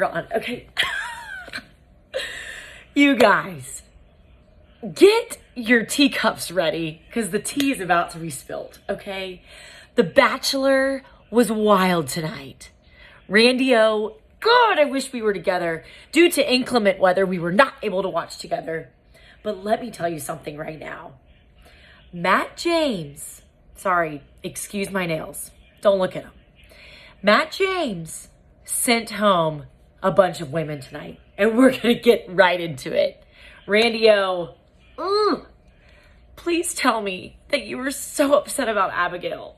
on. Okay. You guys, get your teacups ready because the tea is about to be spilled, okay? The Bachelor was wild tonight. Randy O, God, I wish we were together. Due to inclement weather, we were not able to watch together. But let me tell you something right now. Matt James, sorry, excuse my nails. Don't look at them. Matt James sent home a bunch of women tonight, and we're going to get right into it. Randy O, please tell me that you were so upset about Abigail.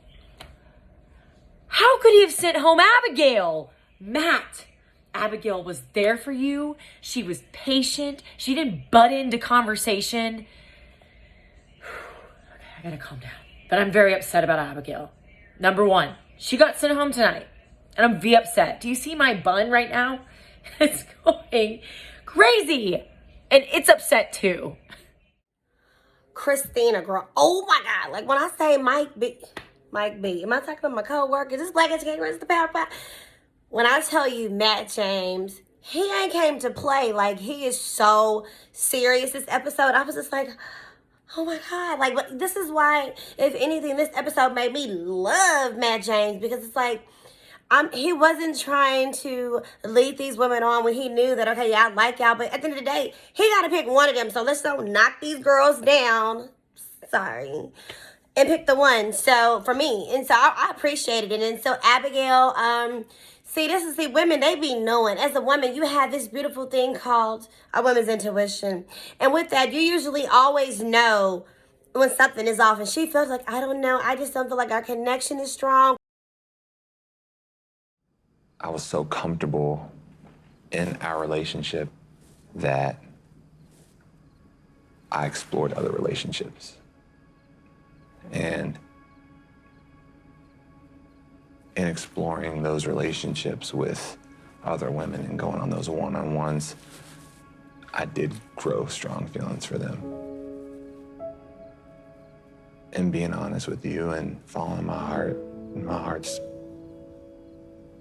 How could he have sent home Abigail? Matt, Abigail was there for you. She was patient. She didn't butt into conversation. Okay, I gotta calm down. But I'm very upset about Abigail. Number one, she got sent home tonight. And I'm very upset. Do you see my bun right now? It's going crazy. And it's upset too. Christina, girl. Oh my God. Like when I say Mike B. Am I talking about my co-worker? This black educator is the power pie. When I tell you Matt James, he ain't came to play. Like he is so serious this episode. I was just like, oh my God. Like this is why, if anything, this episode made me love Matt James, because it's like, he wasn't trying to lead these women on when he knew that, okay, yeah, I like y'all, but at the end of the day, he got to pick one of them. So let's don't knock these girls down. Sorry. And pick the one. So for me, and so I appreciated it. And so Abigail, see, women, they be knowing. As a woman, you have this beautiful thing called a woman's intuition. And with that, you usually always know when something is off. And she feels like, I don't know, I just don't feel like our connection is strong. I was so comfortable in our relationship that I explored other relationships. And in exploring those relationships with other women and going on those one-on-ones, I did grow strong feelings for them. And being honest with you and following my heart's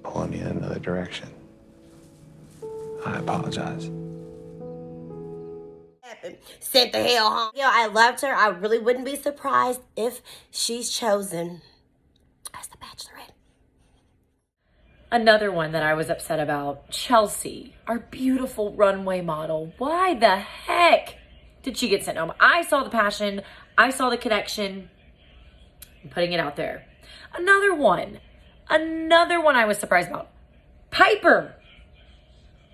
pulling me in another direction. I apologize. Sent the hell home. You know, I loved her. I really wouldn't be surprised if she's chosen as the Bachelorette. Another one that I was upset about, Chelsea, our beautiful runway model. Why the heck did she get sent home? I saw the passion. I saw the connection. I'm putting it out there. Another one I was surprised about. Piper.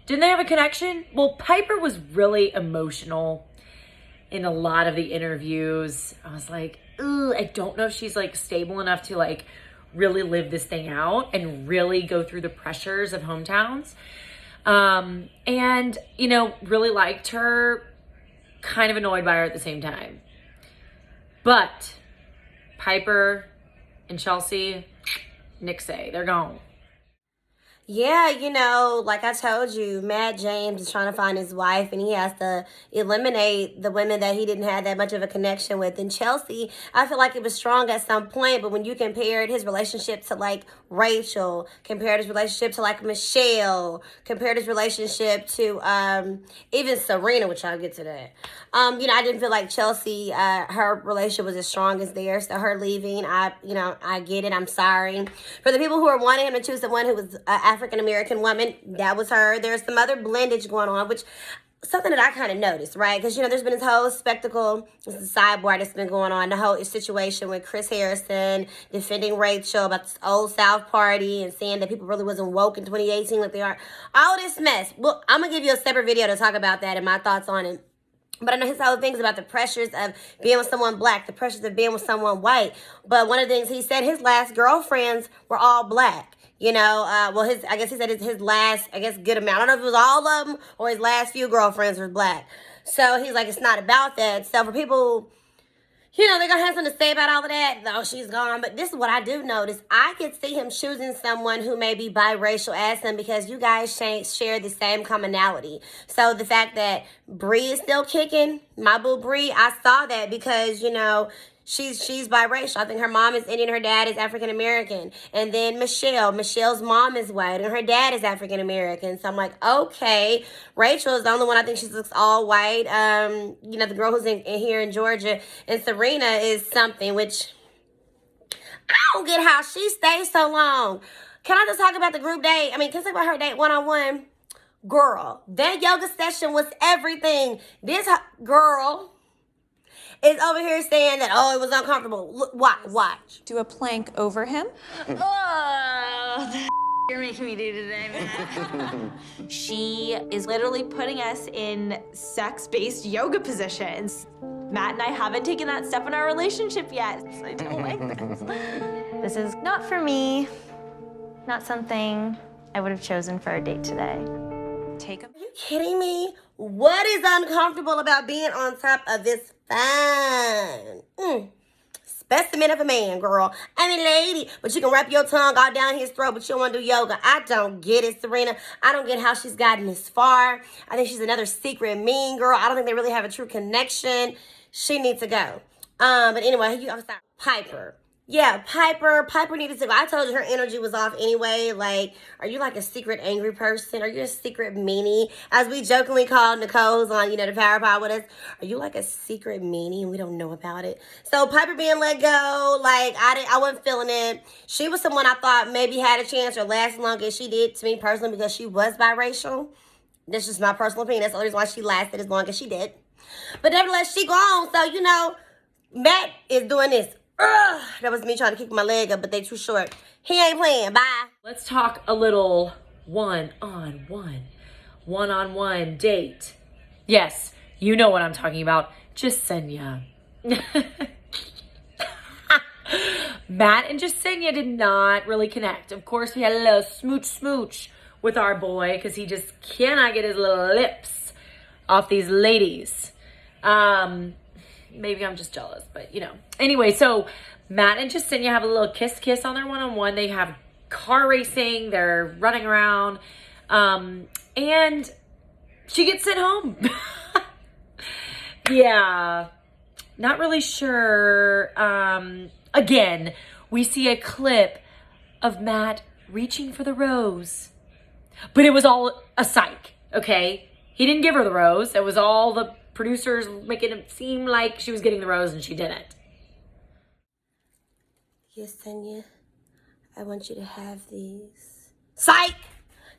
Didn't they have a connection? Well, Piper was really emotional in a lot of the interviews. I was like, ooh, I don't know if she's like stable enough to like really live this thing out and really go through the pressures of hometowns. And, you know, really liked her, kind of annoyed by her at the same time. But Piper and Chelsea, Nixie, they're gone. Yeah, you know, like I told you, Matt James is trying to find his wife, and he has to eliminate the women that he didn't have that much of a connection with. And Chelsea, I feel like it was strong at some point, but when you compared his relationship to like Rachel, compared his relationship to like Michelle, compared his relationship to even Serena, which I'll get to that. You know, I didn't feel like Chelsea, her relationship was as strong as theirs. So her leaving, I get it. I'm sorry. For the people who are wanting him to choose the one who was African-American woman, that was her. There's some other blendage going on, which something that I kind of noticed, right? Because, you know, there's been this whole spectacle, this sidebar that's been going on, the whole situation with Chris Harrison defending Rachel about this old South party and saying that people really wasn't woke in 2018 like they are. All this mess. Well, I'm going to give you a separate video to talk about that and my thoughts on it. But I know his whole things about the pressures of being with someone black, the pressures of being with someone white. But one of the things he said, his last girlfriends were all black. You know, I guess he said his last, good amount. I don't know if it was all of them or his last few girlfriends were black. So he's like, it's not about that. So for people, you know, they're going to have something to say about all of that. Oh, she's gone. But this is what I do notice. I could see him choosing someone who may be biracial as him because you guys share the same commonality. So the fact that Bree is still kicking My boo Bree, I saw that because, you know, she's biracial. I think her mom is Indian, her dad is African American. And then Michelle's mom is white, and her dad is African American. So I'm like, okay. Rachel is the only one I think she looks all white. You know, the girl who's in here in Georgia, and Serena is something, which I don't get how she stays so long. Can I just talk about the group date? I mean, can I talk about her date one-on-one? Girl, that yoga session was everything. This girl is over here saying that, oh, it was uncomfortable. Look, watch. Do a plank over him. Oh, the you're making me do today, man. She is literally putting us in sex-based yoga positions. Matt and I haven't taken that step in our relationship yet. I don't like this. This is not for me. Not something I would have chosen for a date today. Take him. Are you kidding me? What is uncomfortable about being on top of this phone? Specimen of a man, girl. I mean, lady, but you can wrap your tongue all down his throat, but you don't want to do yoga. I don't get it, Serena. I don't get how she's gotten this far. I think she's another secret mean girl. I don't think they really have a true connection. She needs to go. But anyway, I'm sorry. Piper. Yeah, Piper needed to go. I told you her energy was off anyway. Like, are you like a secret angry person? Are you a secret meanie? As we jokingly call Nicole, who's on, you know, the Power Pod with us. Are you like a secret meanie and we don't know about it? So Piper being let go, like, I wasn't feeling it. She was someone I thought maybe had a chance or last long as she did to me personally because she was biracial. That's just my personal opinion. That's the only reason why she lasted as long as she did. But nevertheless, she gone. So, you know, Matt is doing this. Ugh, that was me trying to kick my leg up, but they too short. He ain't playing. Bye. Let's talk a little one-on-one date. Yes, you know what I'm talking about. Jasenia. Matt and Jasenia did not really connect. Of course, we had a little smooch with our boy because he just cannot get his little lips off these ladies. Maybe I'm just jealous, but you know. Anyway, so Matt and Jasenia have a little kiss on their one-on-one. They have car racing. They're running around. And she gets sent home. Yeah. Not really sure. Again, we see a clip of Matt reaching for the rose. But it was all a psych, okay? He didn't give her the rose. It was all the producers making it seem like she was getting the rose and she didn't. Yesenia, I want you to have these. Psych!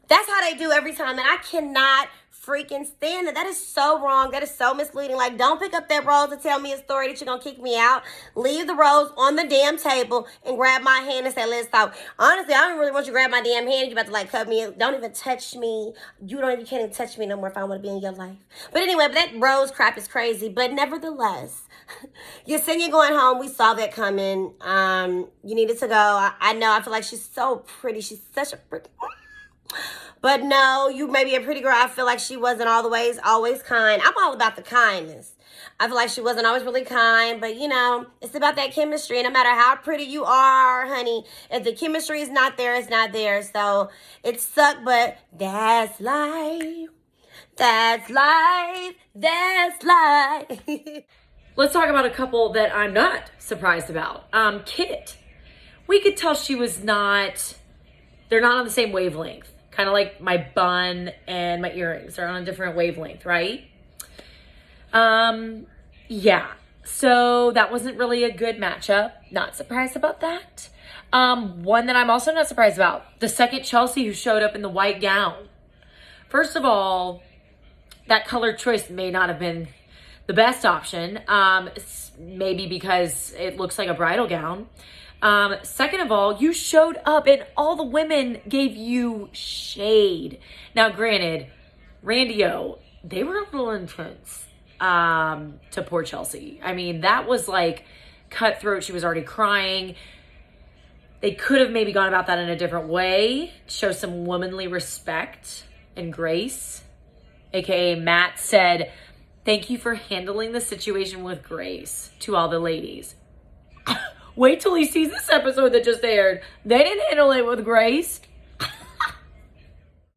That's how they do every time, and I cannot freaking stand it. That is so wrong. That is so misleading. Like, don't pick up that rose to tell me a story that you're going to kick me out. Leave the rose on the damn table and grab my hand and say, let's talk. Honestly, I don't really want you to grab my damn hand. You're about to, like, cut me. Don't even touch me. You can't even touch me no more if I want to be in your life. But anyway, but that rose crap is crazy. But nevertheless, Yesenia going home, we saw that coming. You needed to go. I know. I feel like she's so pretty. She's such a pretty... But no, you may be a pretty girl. I feel like she wasn't all the ways always kind. I'm all about the kindness. I feel like she wasn't always really kind, but you know, it's about that chemistry. No matter how pretty you are, honey, if the chemistry is not there, it's not there. So it sucked, but that's life. That's life. That's life. Let's talk about a couple that I'm not surprised about. Kit. We could tell she was not, they're not on the same wavelength. Kind of like my bun and my earrings are on a different wavelength, right? Yeah. So that wasn't really a good matchup. Not surprised about that. One that I'm also not surprised about. The second Chelsea who showed up in the white gown. First of all, that color choice may not have been the best option. Maybe because it looks like a bridal gown. Second of all, you showed up and all the women gave you shade. Now, granted, Randy-O, they were a little intense, to poor Chelsea. I mean, that was like cutthroat. She was already crying. They could have maybe gone about that in a different way. Show some womanly respect and grace. AKA Matt said, thank you for handling the situation with grace to all the ladies. Wait till he sees this episode that just aired. They didn't handle it with grace.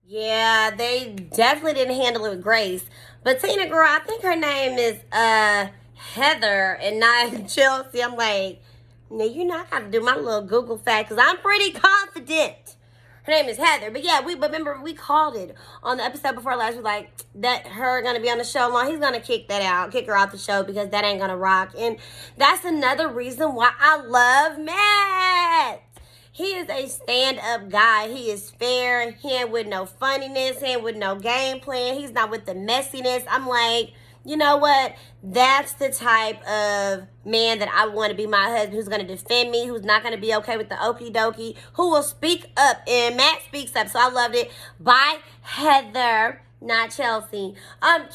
Yeah, they definitely didn't handle it with grace. But Tina, girl, I think her name is Heather and not Chelsea. I'm like, no, you know, I got to do my little Google fact because I'm pretty confident. Her name is Heather. But yeah, remember we called it on the episode before last. We're like, that her going to be on the show long. He's going to kick her out the show because that ain't going to rock. And that's another reason why I love Matt. He is a stand-up guy. He is fair. He ain't with no funniness. He ain't with no game plan. He's not with the messiness. I'm like, you know what? That's the type of man that I want to be my husband, who's going to defend me, who's not going to be okay with the okie dokie, who will speak up. And Matt speaks up, so I loved it. Bye, Heather. Not Chelsea.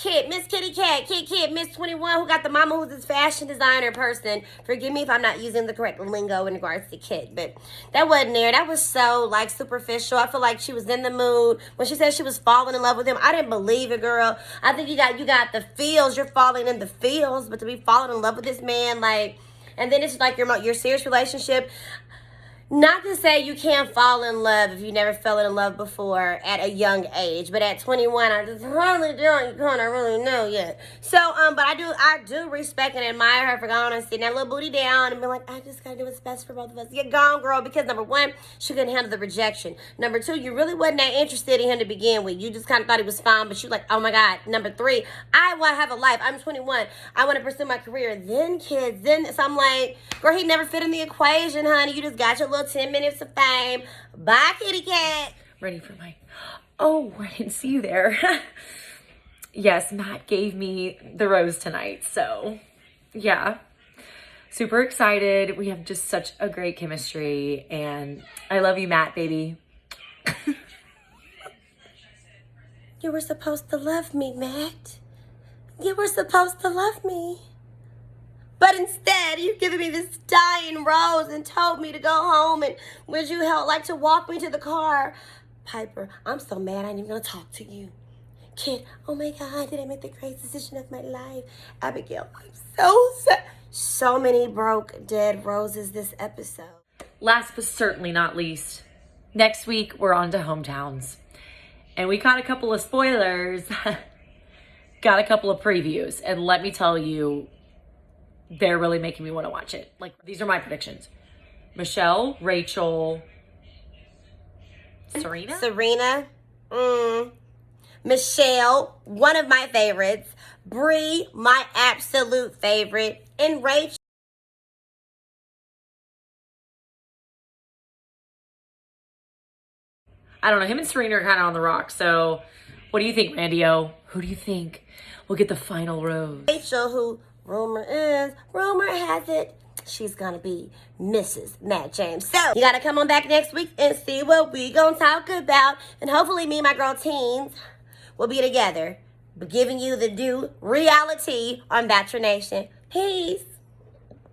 Kid, Miss Kitty Cat, Kid, Miss 21, who got the mama who's this fashion designer person. Forgive me if I'm not using the correct lingo in regards to Kid, but that wasn't there. That was so, like, superficial. I feel like she was in the mood. When she said she was falling in love with him, I didn't believe it, girl. I think you got the feels. You're falling in the feels, but to be falling in love with this man, like, and then it's like your serious relationship. Not to say you can't fall in love if you never fell in love before at a young age, but at 21, I just hardly don't kind of really know yet. So, but I do respect and admire her for going and sitting that little booty down and being like, I just gotta do what's best for both of us. Get gone, girl, because number one, she couldn't handle the rejection. Number two, you really wasn't that interested in him to begin with. You just kind of thought he was fine, but you like, oh my God. Number three, I want to have a life. I'm 21. I want to pursue my career. Then kids, so I'm like, girl, he never fit in the equation, honey. You just got your little 10 minutes of fame. Bye, kitty cat. Ready for my... Oh, I didn't see you there. Yes, Matt gave me the rose tonight. So, yeah. Super excited. We have just such a great chemistry. And I love you, Matt, baby. You were supposed to love me, Matt. You were supposed to love me. But instead, you've given me this dying rose and told me to go home. And would you like to walk me to the car? Piper, I'm so mad I ain't even going to talk to you. Kid, oh my God, did I make the greatest decision of my life? Abigail, I'm so sad. So many broke, dead roses this episode. Last but certainly not least, next week we're on to hometowns. And we caught a couple of spoilers. Got a couple of previews. And let me tell you, they're really making me want to watch it. Like, these are my predictions. Michelle, Rachel, Serena. Michelle, one of my favorites. Bree, my absolute favorite. And Rachel. I don't know. Him and Serena are kind of on the rock. So what do you think, Randy-O? Who do you think will get the final rose? Rachel, who rumor has it, she's gonna be Mrs. Matt James. So you gotta come on back next week and see what we gonna talk about. And hopefully me and my girl teens will be together, but giving you the due reality on Bachelor Nation. Peace.